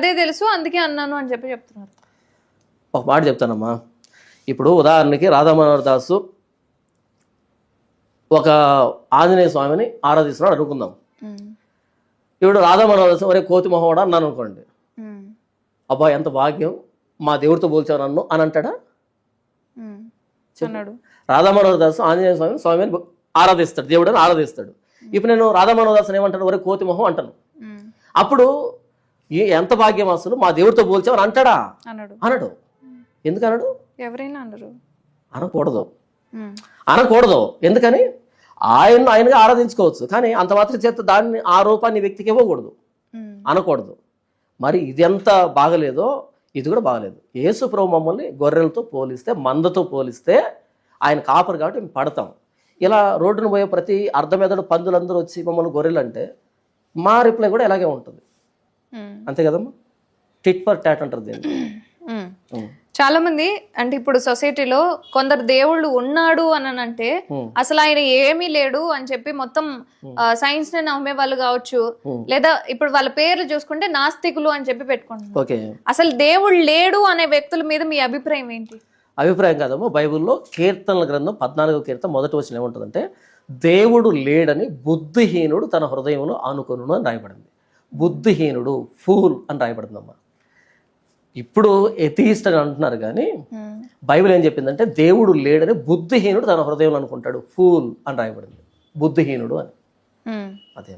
అదే తెలుసు అందుకే అన్నాను అని చెప్పి చెప్తున్నారు. ఒక మాట చెప్తానమ్మా. ఇప్పుడు ఉదాహరణకి రాధామనోహర్ దాసు ఒక ఆంజనేయ స్వామిని ఆరాధిస్తున్నాడు అనుకుందాం. ఇప్పుడు రాధామనోహర్ దాసు ఒరే కోతి మొహోడా అన్నాను అనుకోండి, అబ్బా ఎంత భాగ్యం మా దేవుడితో పోల్చావు నన్ను అని అంటాడా? అన్నాడు. రాధామనోహర్ దాసు ఆంజనేయ స్వామిని ఆరాధిస్తాడు, దేవుడని ఆరాధిస్తాడు. ఇప్పుడు నేను రాధామనోహర్ దాసుని ఏమంటాను? ఒరే కోతి మొహం అంటాను. అప్పుడు ఎంత భాగ్యం అసలు మా దేవుడితో పోల్చావు అని అంటాడా? అనడు. ఎందుకు అనడు? ఎవరైనా అన్నారు. అనకూడదు. ఎందుకని? ఆయనగా ఆరాధించుకోవచ్చు, కానీ అంత మాత్రం చేత దాన్ని ఆ రూపాన్ని వ్యక్తికి ఇవ్వకూడదు, అనకూడదు. మరి ఇది ఎంత బాగలేదో ఇది కూడా బాగలేదు. యేసు ప్రభు మమ్మల్ని గొర్రెలతో పోలిస్తే, మందతో పోలిస్తే ఆయన కాపరు కాబట్టి మేము పడతాం. ఇలా రోడ్డును పోయే ప్రతి అర్ధమెదడు పందులందరూ వచ్చి మమ్మల్ని గొర్రెలు అంటే మా రిప్లై కూడా ఇలాగే ఉంటుంది. అంతే కదమ్మా? టిట్ ఫర్ టాట్ అంటారు దీన్ని. చాలా మంది అంటే ఇప్పుడు సొసైటీలో కొందరు దేవుళ్ళు ఉన్నాడు అని అంటే అసలు ఆయన ఏమీ లేడు అని చెప్పి మొత్తం సైన్స్ ని నమ్మే వాళ్ళు కావచ్చు, లేదా ఇప్పుడు వాళ్ళ పేర్లు చూసుకుంటే నాస్తికులు అని చెప్పి పెట్టుకుంటున్నారు. అసలు దేవుడు లేడు అనే వ్యక్తుల మీద మీ అభిప్రాయం ఏంటి? అభిప్రాయం కాదమ్మా, బైబిల్లో కీర్తనల గ్రంథం 14వ కీర్తన మొదటి వచనం ఏముంటుందంటే, దేవుడు లేడని బుద్ధిహీనుడు తన హృదయంలో అనుకొనును అని రాయబడింది. బుద్ధిహీనుడు, ఫూల్ అని రాయబడిందమ్మా. ఇప్పుడు ఎథీస్ట్ అని అంటున్నారు, కానీ బైబిల్ ఏం చెప్పిందంటే దేవుడు లేడని బుద్ధిహీనుడు తన హృదయంలో అనుకుంటాడు, ఫూల్ అని రాయబడింది. బుద్ధిహీనుడు అని. అదే.